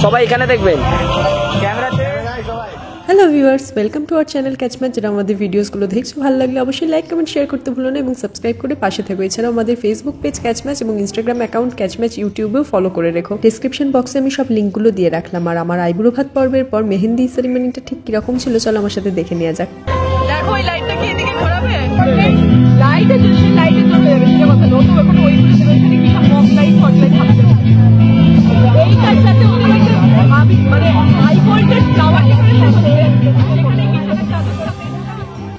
সবাই এখানে দেখবেন hello viewers, welcome to our channel catch match. যারা আমাদের ভিডিওসগুলো দেখছো ভালো লাগলে অবশ্যই লাইক কমেন্ট শেয়ার করতে ভুলো না এবং সাবস্ক্রাইব করে পাশে থাকো। এছাড়াও আমাদের ফেসবুক পেজ ক্যাচ ম্যাচ এবং ইনস্টাগ্রাম অ্যাকাউন্ট ক্যাচ ম্যাচ ইউটিউবেও ফলো করে রেখো। ডিসক্রিপশন বক্সে আমি সব লিঙ্কগুলো দিয়ে রাখলাম। আর আমার আইব্রো ভাত পর্বের পর মেহেন্দি সেরিমনিটা ঠিক কিরকম ছিল চলো আমার সাথে দেখে নেওয়া যাক। দেখো ওই লাইটটা কি এদিকে ঘোরাবে? লাইটে জ্বলছে, লাইটে চলে যাবে সেটা কথা নতুন। এখন ওইগুলো সেখানে কি মক লাইট হট লাইট থাকবে এইটার সাথে ওদের একটা মানে হাই ভোল্টেজ টাওয়ার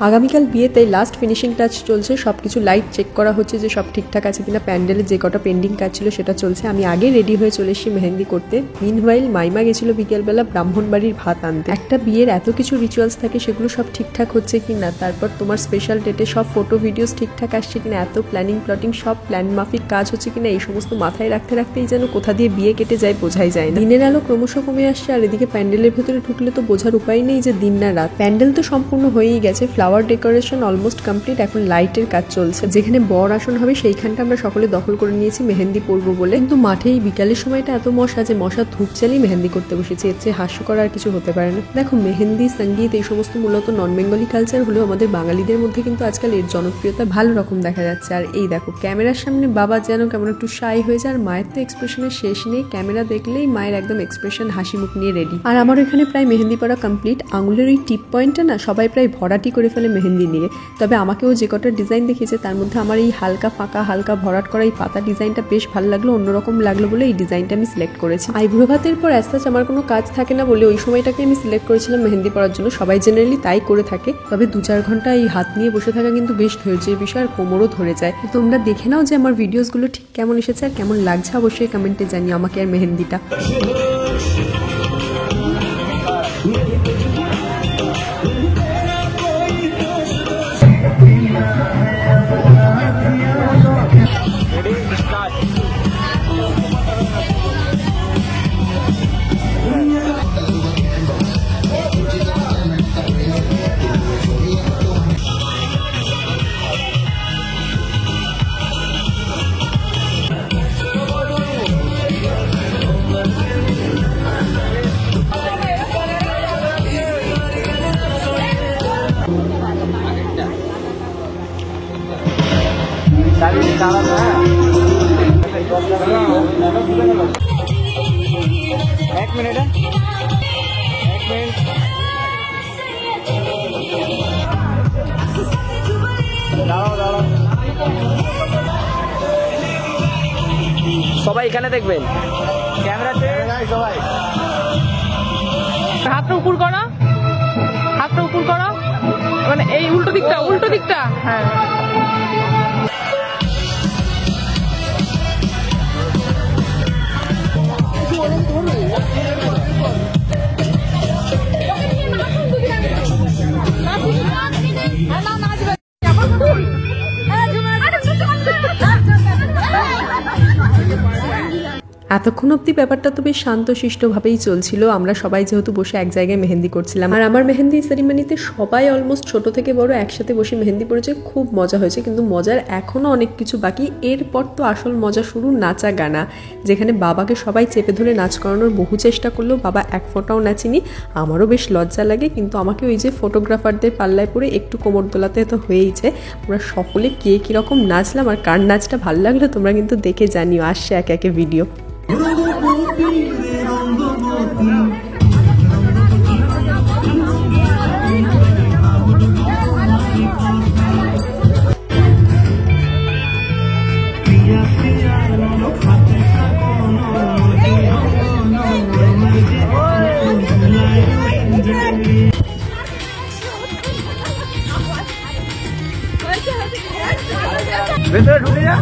আগামীকাল বিয়েতে লাস্ট ফিনিশিং টাচ চলছে। সবকিছু লাইট চেক করা হচ্ছে যে সব ঠিকঠাক আছে কিনা। প্যান্ডেলে যে কটা পেন্ডিং কাজ ছিল সেটা চলছে। আমি আগে রেডি হয়ে চলে এসেছি মেহেন্দি করতে। মিনওয়াইল মাইমা গেছিল বিকেলবেলা ব্রাহ্মণবাড়ির ভাত আনতে। একটা বিয়ের এত কিছু রিচুয়ালস থাকে, সেগুলো সব ঠিকঠাক হচ্ছে কিনা, তারপর তোমার স্পেশাল ডেটে সব ফটো ভিডিওস ঠিকঠাক আসছে কিনা, এত প্ল্যানিং প্লটিং সব প্ল্যান মাফিক কাজ হচ্ছে কিনা, এই সমস্ত মাথায় রাখতে রাখতেই যেন কোথা দিয়ে বিয়ে কেটে যায় বোঝাই যায় না। দিনের আলো ক্রমশ কমে আসছে আর এদিকে প্যান্ডেলের ভেতরে ঢুকলে তো বোঝার উপায় নেই যে দিন না রাত। প্যান্ডেল তো সম্পূর্ণ হয়েই গেছে, ফ্লাওয়ার ডেকোরেশন অলমোস্ট কমপ্লিট। এখন লাইটের কাজ চলছে। যেখানে বর আসন হবে সেইখানটা আমরা সকলে দখল করে নিয়েছি মেহেন্দি পরবো বলে। কিন্তু মাঠে এই বিকালের সময়টা এত মশা যে মশা ধূপ চালিয়ে মেহেন্দি করতে বসেছে। এর চেয়ে হাস্যকর আর কিছু হতে পারে না। দেখো মেহেন্দি সঙ্গীত এই সমস্ত মূলত নন বেঙ্গলি কালচার হলেও আমাদের বাঙালিদের মধ্যে কিন্তু আজকাল এর জনপ্রিয়তা ভালো রকম দেখা যাচ্ছে। আর এই দেখো ক্যামেরার সামনে বাবা যেন কেমন একটু শাই হয়ে যায়। আর মায়ের তো এক্সপ্রেশনের শেষ নেই। ক্যামেরা দেখলেই মায়ের একদম এক্সপ্রেশন হাসি মুখ নিয়ে রেডি। আর আমার এখানে প্রায় মেহেন্দি পরা কমপ্লিট। আঙুলের ওই টিপ পয়েন্টটা না সবাই প্রায় ভরাটি করে ফেলে মেহেন্দি নিয়ে। তবে আমাকেও যে কটা ডিজাইন দেখিয়েছে তার মধ্যে আমার এই হালকা ফাঁকা হালকা ভরাট করা এই পাতা ডিজাইনটা বেশ ভালো লাগলো, অন্যরকম লাগলো বলে এই ডিজাইনটা আমি সিলেক্ট করেছি। আইব্রো ভাতের পর অ্যাজ আমার কোনো কাজ থাকে না বলে ওই সময়টাকে আমি সিলেক্ট করেছিলাম মেহেন্দি পরার জন্য। সবাই জেনারেলি তাই করে থাকে। তবে 2-4 ঘন্টা এই হাত নিয়ে বসে থাকা কিন্তু বেশ ধৈর্যের বিষয় আর কোমরও ধরে যায়। তোমরা দেখে নাও যে আমার ভিডিওসগুলো ঠিক কেমন এসেছে আর কেমন লাগছে অবশ্যই কমেন্টে জানিও আমাকে আর মেহেন্দিটা। এক মিনিট দাঁড়াও সবাই এখানে দেখবেন। ক্যামেরাতে সবাই হাতটা উপর করো, হাতটা উপর করো, মানে এই উল্টো দিকটা হ্যাঁ। এতক্ষণ অব্দি ব্যাপারটা তো বেশ শান্তশিষ্টভাবেই চলছিল। আমরা সবাই যেহেতু বসে এক জায়গায় মেহেন্দি করছিলাম। আর আমার মেহেন্দি সেরিমনিতে সবাই অলমোস্ট ছোট থেকে বড় একসাথে বসে মেহেন্দি পড়েছে। খুব মজা হয়েছে, কিন্তু মজার এখনও অনেক কিছু বাকি। এরপর তো আসল মজা শুরু, নাচা গানা। যেখানে বাবাকে সবাই চেপে ধরে নাচ করানোর বহু চেষ্টা করলেও বাবা এক ফোঁটাও নাচেনি। আমারও বেশ লজ্জা লাগে, কিন্তু আমাকে ওই যে ফটোগ্রাফারদের পাল্লায় পড়ে একটু কোমর দোলাতে তো হয়েইছে। আমরা সকলে কে কীরকম নাচলাম আর কার নাচটা ভালো লাগলো তোমরা কিন্তু দেখে জানিও। আসছে একে একে ভিডিও। ভেতরে ঢুকে যা।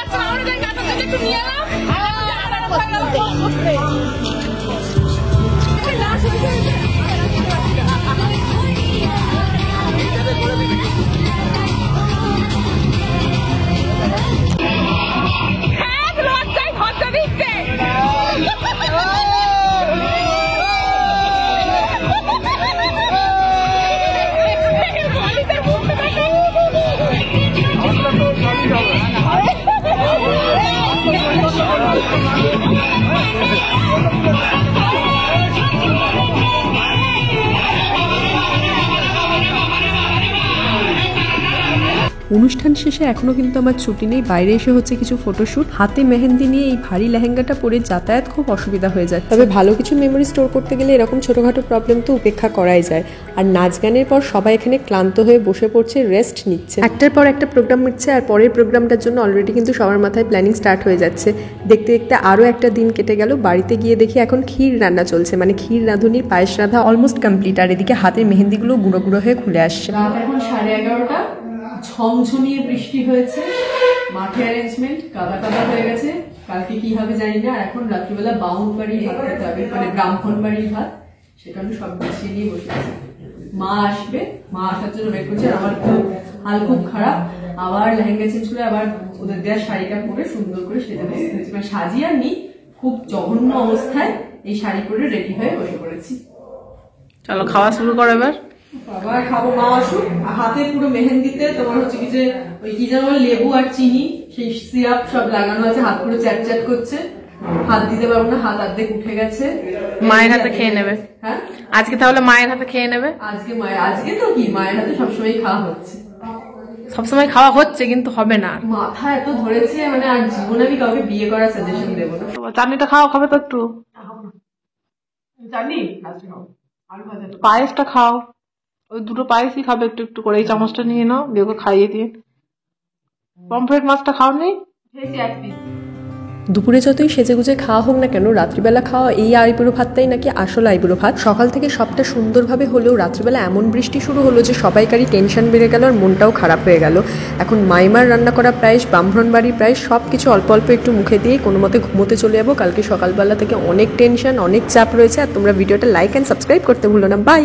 আচ্ছা অনুষ্ঠান শেষে এখনো কিন্তু আমার ছুটি নেই, বাইরে এসে হচ্ছে কিছু ফটোশুট। হাতে মেহেন্দি নিয়ে এই ভারী লেহেঙ্গাটা পরে যাতায়াত খুব অসুবিধা হয়ে যায়। তবে ভালো কিছু মেমোরি স্টোর করতে গেলে এরকম ছোটখাটো প্রবলেম তো উপেক্ষা করাই যায়। আর নাচ গানের পর সবাই এখানে ক্লান্ত হয়ে বসে পড়ছে, রেস্ট নিচ্ছে। একটার পর একটা প্রোগ্রাম মিটছে, আর পরের প্রোগ্রামটার জন্য অলরেডি কিন্তু সবার মাথায় প্ল্যানিং স্টার্ট হয়ে যাচ্ছে। দেখতে দেখতে আরও একটা দিন কেটে গেল। বাড়িতে গিয়ে দেখি এখন ক্ষীর রান্না চলছে, মানে ক্ষীর রাঁধুনির পায়েস রাঁধা অলমোস্ট কমপ্লিট। আর এদিকে হাতের মেহেন্দিগুলো গুঁড়ো গুঁড়ো হয়ে খুলে আসছে। রাত এখন 11:30, ঝমঝমিয়ে বৃষ্টি হয়েছে, মাঠে অ্যারেঞ্জমেন্ট কাদা কাদা হয়ে গেছে। কালকে কি হবে জানি না। আর এখন রাত্রিবেলা বাউনবাড়ি ভাত খেতে হবে, মানে ব্রাহ্মণবাড়ি ভাত, সেটা আমি সব গুছিয়ে নিয়ে বসে আছি। মা আসবে, মা আসার জন্য ওয়েট করছে। আমার তো হাল খুব খারাপ, আবার লেহেঙ্গা চেঞ্জ করে আবার ওদের দেওয়ার শাড়িটা পরে সুন্দর করে সেজে বসতে হয়েছে। মানে সাজিয়ে নি, খুব জঘন্য অবস্থায় এই শাড়ি পরে রেডি হয়ে বসে পড়েছি। চলো খাওয়া শুরু করো এবার। আবার খাবো, মা আসুক। হাতে পুরো মেহেন্দিতে তোমার হচ্ছে কি যে ওই কি যেন লেবু আর চিনি সেই সিরাপ সব লাগানো আছে, হাত পুরো চ্যাট চ্যাট করছে। হাত দিতে পারবো না, হাত অর্ধেক উঠে গেছে। মায়ের হাতে খেয়ে নেবে। হ্যাঁ আজকে তাহলে মায়ের হাতে খেয়ে নেবে। আজকে তো কি মায়ের হাতে সবসময় খাওয়া হচ্ছে, সবসময় খাওয়া হচ্ছে, কিন্তু হবে না। মাথা এত ধরেছে, মানে আর জীবনে আমি কাউকে বিয়ে করার সাজেশন দেবো না। চাটনিটা খাও, খাবে তো একটু। জানি পায়েসটা খাও, ওই দুটো পায়েসই খাবে একটু একটু করে। এই চামচটা নিয়ে নাও, দিয়ে ওকে খাইয়ে দিয়ে। পমফ্রেট মাছটা খাও নি? দুপুরে যতই সেজেগুজে খাওয়া হোক না কেন, রাত্রিবেলা খাওয়া এই আইবুড়ো ভাতটাই নাকি আসল আইবুড়ো ভাত। সকাল থেকে সবটা সুন্দরভাবে হলেও রাত্রিবেলা এমন বৃষ্টি শুরু হলো যে সবাইকারই টেনশন বেড়ে গেল, আর মনটাও খারাপ হয়ে গেল। এখন মাইমার রান্না করা প্রায়, ব্রাহ্মণ বাড়ির প্রায় সব কিছু অল্প অল্প একটু মুখে দিয়ে কোনো মতে ঘুমোতে চলে যাবো। কালকে সকালবেলা থেকে অনেক টেনশন, অনেক চাপ রয়েছে। আর তোমরা ভিডিওটা লাইক অ্যান্ড সাবস্ক্রাইব করতে ভুলো না। বাই।